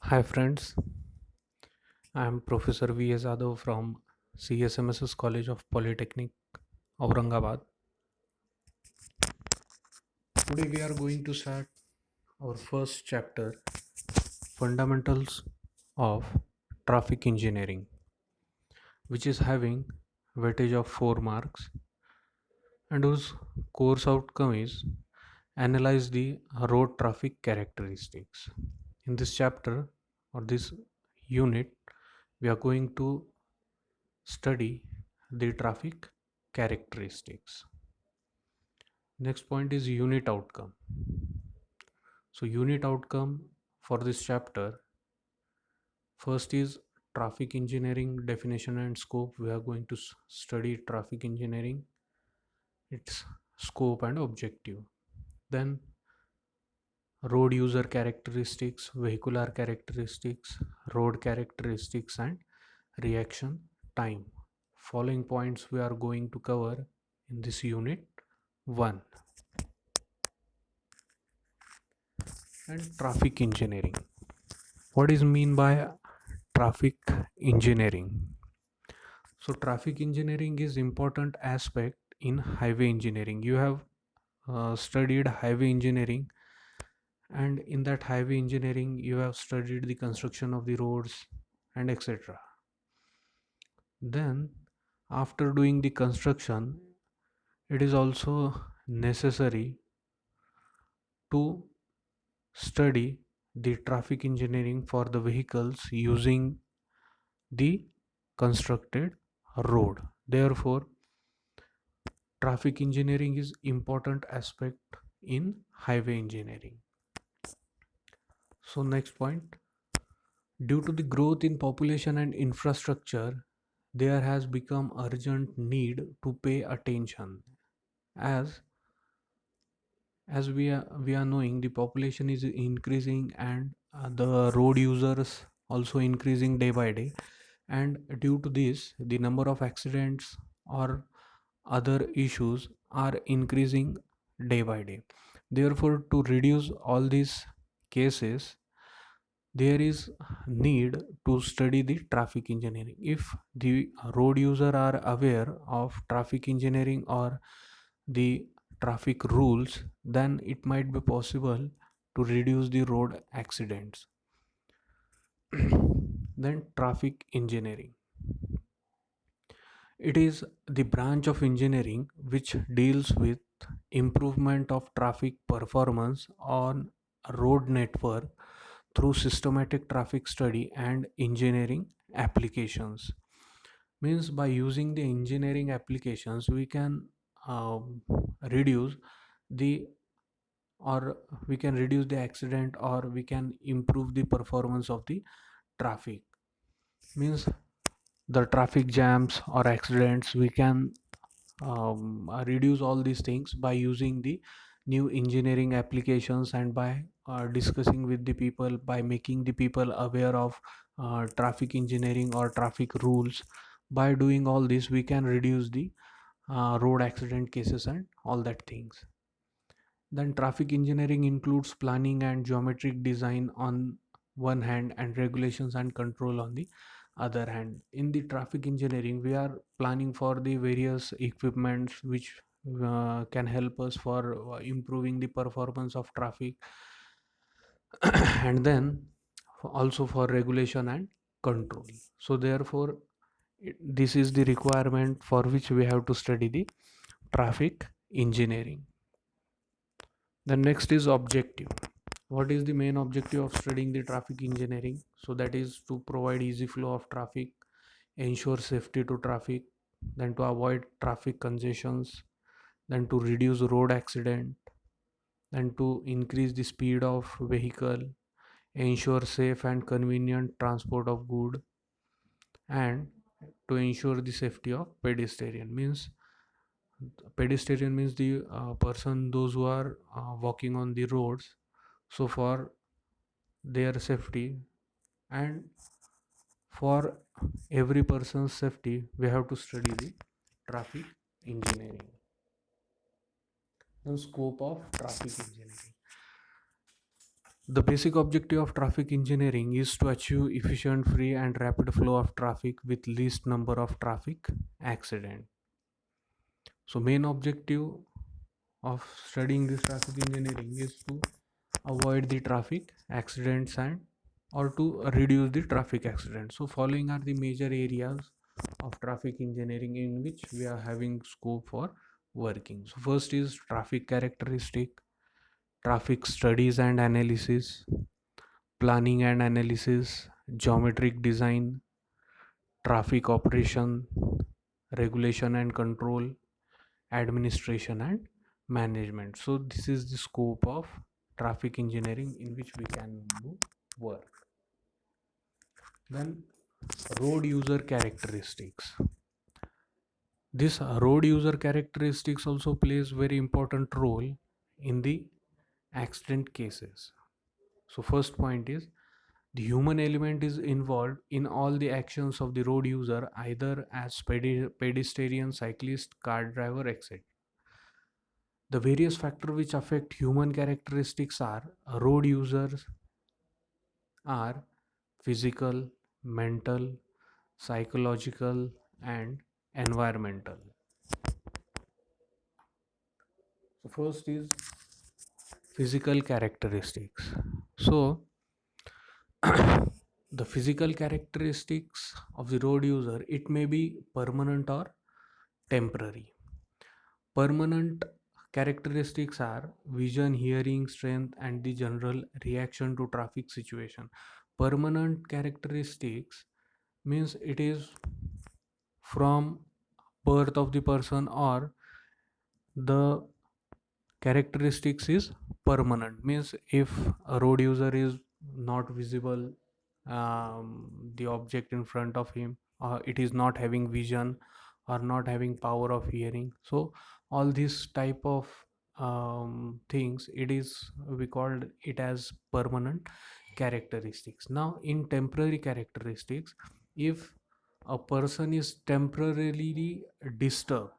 Hi friends, I am Professor V.S. Yadav from CSMSS College of Polytechnic, Aurangabad. Today we are going to start our first chapter, Fundamentals of Traffic Engineering, which is having weightage of 4 marks and whose course outcome is analyze the road traffic characteristics. In this chapter or this unit, we are going to study the traffic characteristics. Next point is unit outcome. So unit outcome for this chapter, first is traffic engineering definition and scope. We are going to study traffic engineering, its scope and objective. Then road user characteristics, vehicular characteristics, road characteristics and reaction time. Following points we are going to cover in this unit 1. And traffic engineering. What is mean by traffic engineering? So traffic engineering is important aspect in highway engineering. You have studied highway engineering, and in that highway engineering you have studied the construction of the roads and etc. Then after doing the construction, it is also necessary to study the traffic engineering for the vehicles using the constructed road. Therefore, traffic engineering is important aspect in highway engineering. So next point, due to the growth in population and infrastructure, there has become urgent need to pay attention as we are knowing the population is increasing and the road users also increasing day by day, and due to this the number of accidents or other issues are increasing day by day. Therefore, to reduce all these cases, there is need to study the traffic engineering. If the road user are aware of traffic engineering or the traffic rules, then it might be possible to reduce the road accidents. Then traffic engineering, it is the branch of engineering which deals with improvement of traffic performance on a road network through systematic traffic study and engineering applications. Means by using the engineering applications we can reduce the or we can reduce the accident or we can improve the performance of the traffic. Means the traffic jams or accidents, we can reduce all these things by using the new engineering applications and by discussing with the people, by making the people aware of traffic engineering or traffic rules. By doing all this we can reduce the road accident cases and all that things. Then traffic engineering includes planning and geometric design on one hand and regulations and control on the other hand. In the traffic engineering, we are planning for the various equipments which can help us for improving the performance of traffic and then also for regulation and control. So therefore, this is the requirement for which we have to study the traffic engineering. The next is objective. What is the main objective of studying the traffic engineering? So that is to provide easy flow of traffic, ensure safety to traffic, then to avoid traffic congestions, then to reduce road accident, then to increase the speed of vehicle, ensure safe and convenient transport of good, and to ensure the safety of pedestrian. Means pedestrian means the person those who are walking on the roads. So for their safety and for every person's safety, we have to study the traffic engineering. The scope of traffic engineering. The basic objective of traffic engineering is to achieve efficient, free, and rapid flow of traffic with least number of traffic accident. So, main objective of studying this traffic engineering is to avoid the traffic accidents and or to reduce the traffic accidents. So, following are the major areas of traffic engineering in which we are having scope for working. So, first is traffic characteristic, traffic studies and analysis, planning and analysis, geometric design, traffic operation, regulation and control, administration and management. So this is the scope of traffic engineering in which we can do work. Then road user characteristics. This road user characteristics also plays very important role in the accident cases. So first point is the human element is involved in all the actions of the road user, either as pedestrian, cyclist, car driver, etc. The various factors which affect human characteristics are road users are physical, mental, psychological, and environmental. So first is physical characteristics. So the physical characteristics of the road user, it may be permanent or temporary. Permanent characteristics are vision, hearing, strength, and the general reaction to traffic situation. Permanent characteristics means it is from birth of the person, or the characteristics is permanent means if a road user is not visible, the object in front of him, it is not having vision or not having power of hearing. So all these type of things, it is we called it as permanent characteristics. Now in temporary characteristics, if a person is temporarily disturbed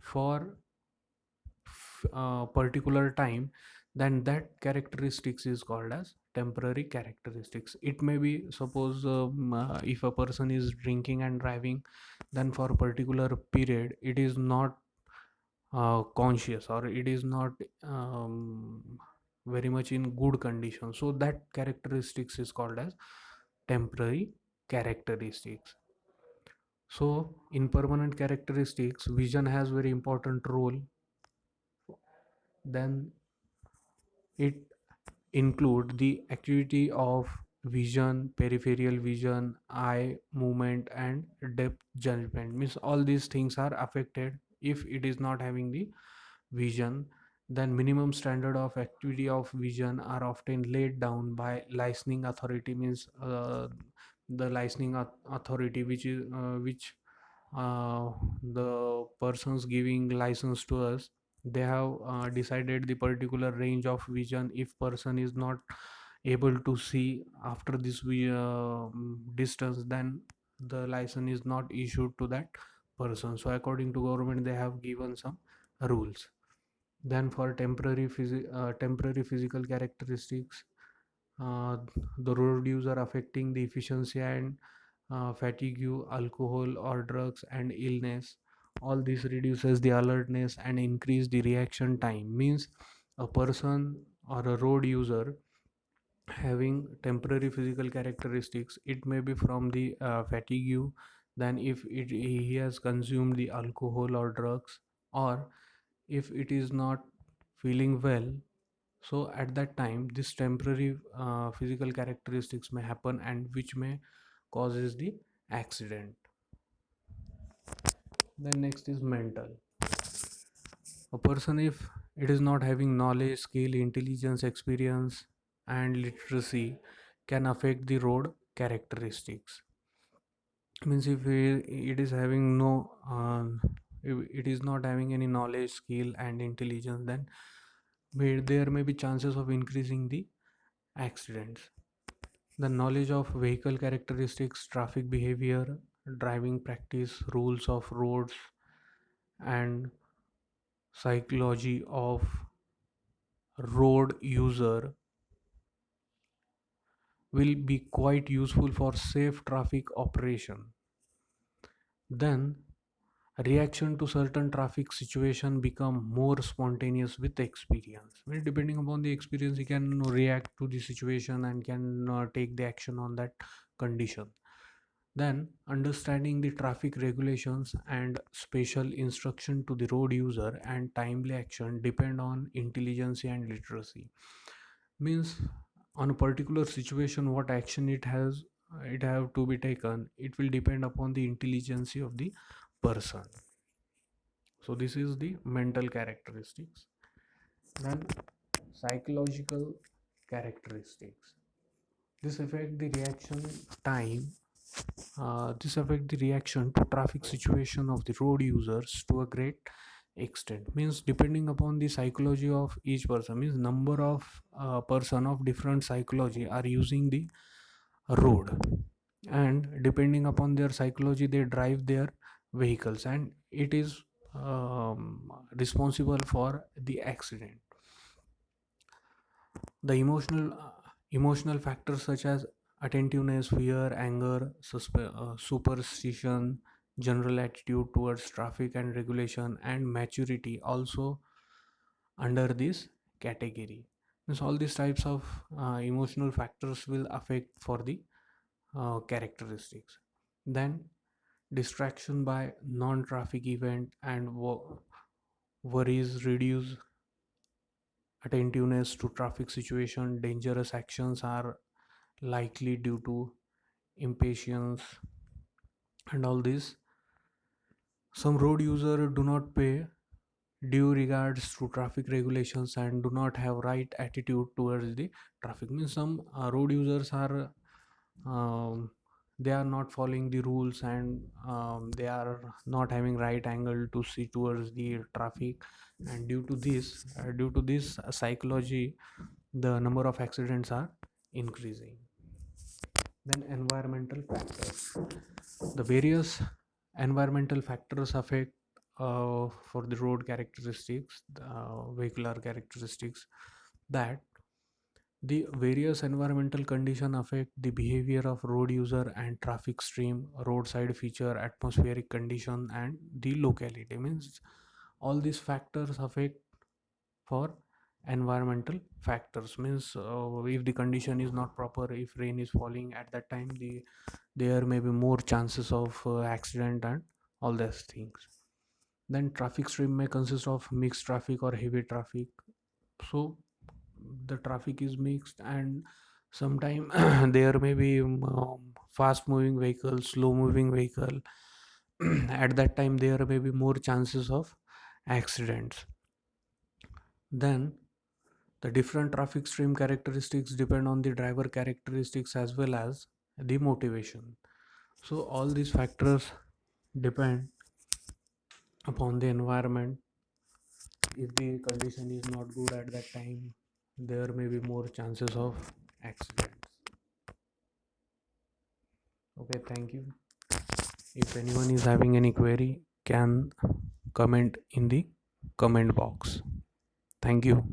for particular time, then that characteristics is called as temporary characteristics. It may be, suppose if a person is drinking and driving, then for a particular period it is not conscious, or it is not very much in good condition, so that characteristics is called as temporary characteristics. So in permanent characteristics, vision has very important role. Then it include the activity of vision, peripheral vision, eye movement, and depth judgment. Means all these things are affected if it is not having the vision. Then minimum standard of activity of vision are often laid down by licensing authority. Means the licensing authority which the persons giving license to us, they have decided the particular range of vision. If person is not able to see after this distance, then the license is not issued to that person. So according to government, they have given some rules. Then for temporary physical characteristics, uh, the road user affecting the efficiency and fatigue, alcohol or drugs, and illness. All this reduces the alertness and increase the reaction time. Means a person or a road user having temporary physical characteristics, it may be from the fatigue, then if he has consumed the alcohol or drugs, or if it is not feeling well, so at that time this temporary physical characteristics may happen, and which may causes the accident. Then next is mental. A person, if it is not having knowledge, skill, intelligence, experience, and literacy, can affect the road characteristics. Means if it is having no if it is not having any knowledge, skill, and intelligence, then there may be chances of increasing the accidents. The knowledge of vehicle characteristics, traffic behavior, driving practice, rules of roads, and psychology of road user will be quite useful for safe traffic operation. Then reaction to certain traffic situation become more spontaneous with experience. Well, depending upon the experience, he can react to the situation and can take the action on that condition. Then understanding the traffic regulations and special instruction to the road user and timely action depend on intelligence and literacy. Means on a particular situation what action it have to be taken, it will depend upon the intelligence of the person. So this is the mental characteristics. Then psychological characteristics, this affect the reaction time. This affect the reaction to traffic situation of the road users to a great extent. Means depending upon the psychology of each person, means number of person of different psychology are using the road, and depending upon their psychology they drive their vehicles, and it is responsible for the accident. The emotional factors such as attentiveness, fear, anger, superstition, general attitude towards traffic and regulation, and maturity also under this category. Means all these types of emotional factors will affect for the characteristics. Then distraction by non-traffic event and worries reduce attentiveness to traffic situation. Dangerous actions are likely due to impatience and all this. Some road users do not pay due regards to traffic regulations and do not have right attitude towards the traffic. Means some road users are um, they are not following the rules, and they are not having right angle to see towards the traffic, and due to this psychology, the number of accidents are increasing. Then environmental factors, the various environmental factors affect for the road characteristics, the vehicular characteristics, that the various environmental condition affect the behavior of road user and traffic stream, roadside feature, atmospheric condition, and the locality. Means all these factors affect for environmental factors. Means if the condition is not proper, if rain is falling at that time, there may be more chances of accident and all those things. Then traffic stream may consist of mixed traffic or heavy traffic. So the traffic is mixed, and sometime there may be fast moving vehicle, slow moving vehicle. At that time there may be more chances of accidents. Then the different traffic stream characteristics depend on the driver characteristics as well as the motivation. So all these factors depend upon the environment. If the condition is not good at that time, there may be more chances of accidents. Okay, thank you. If anyone is having any query, can comment in the comment box. Thank you.